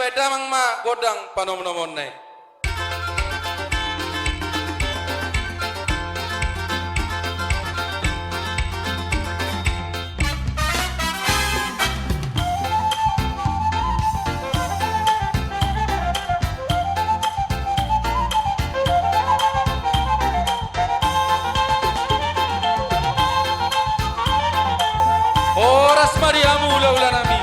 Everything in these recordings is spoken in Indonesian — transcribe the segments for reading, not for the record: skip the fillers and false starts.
sepeda mang ma godang panom-nomon nai. Oras mariamu ula-ula nami.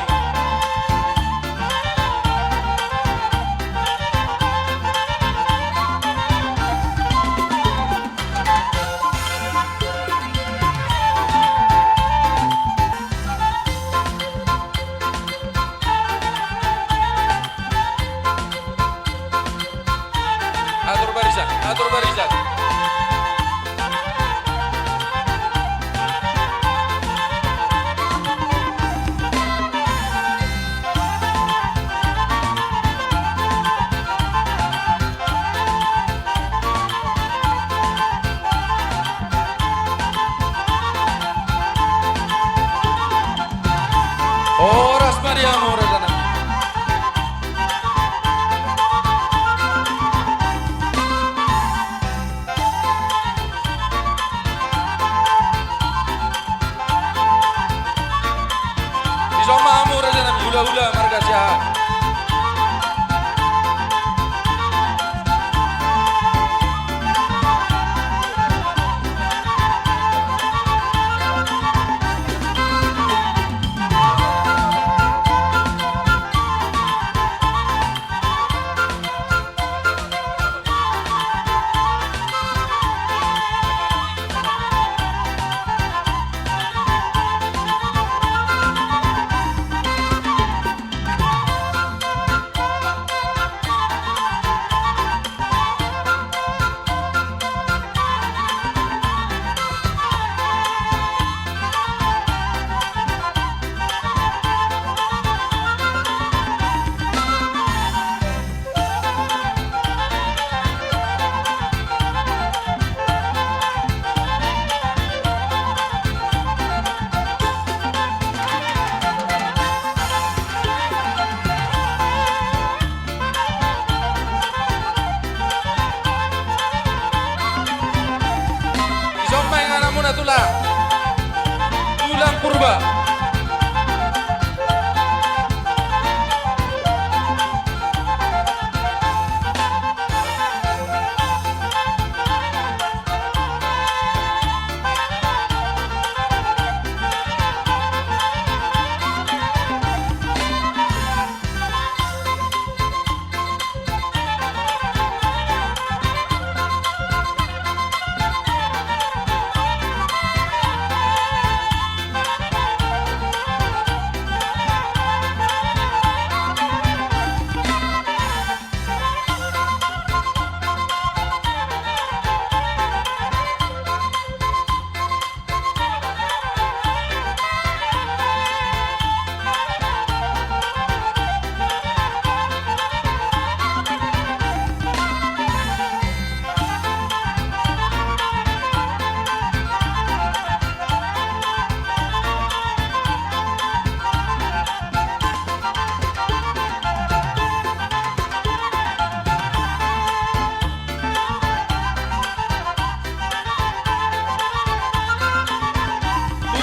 Atur barisan, atur barisan. Oras mariamu rajana. Isomamu rajana hula-hula marga sihat. Tulang, tulang purba.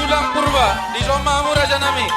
Tulang purba di Somamu Raja Nami.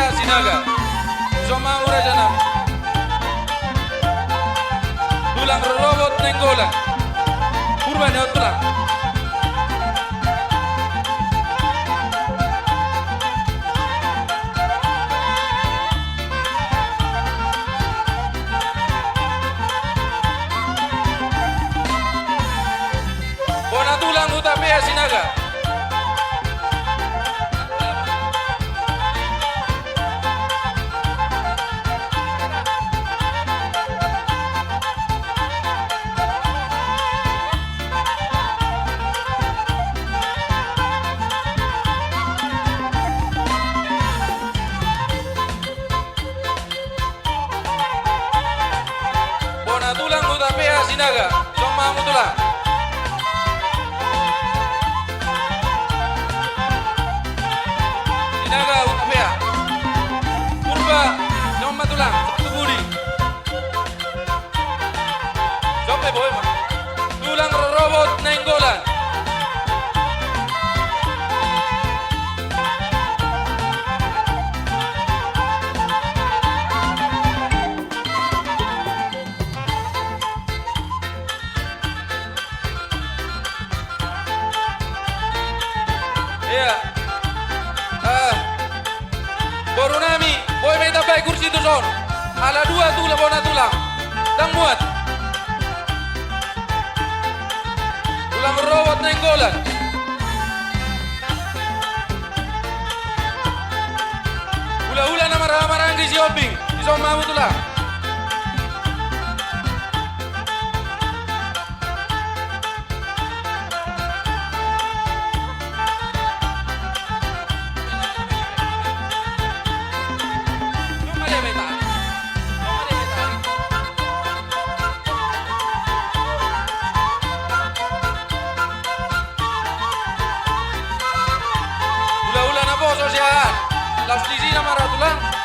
Sinaga, Somamu Raja Nami. Tulang robot nenggolan, purba tulang. Iya. Baru nami, boy may tabay kursi itu son. Ala dua tulang bona tulang. Tang muat. Tulang rawat na inggolan. Hula-hula na marah-marah di sioping. Di son mamu tulang. Hula-hula na po, sosial. Las di sini marah tulang.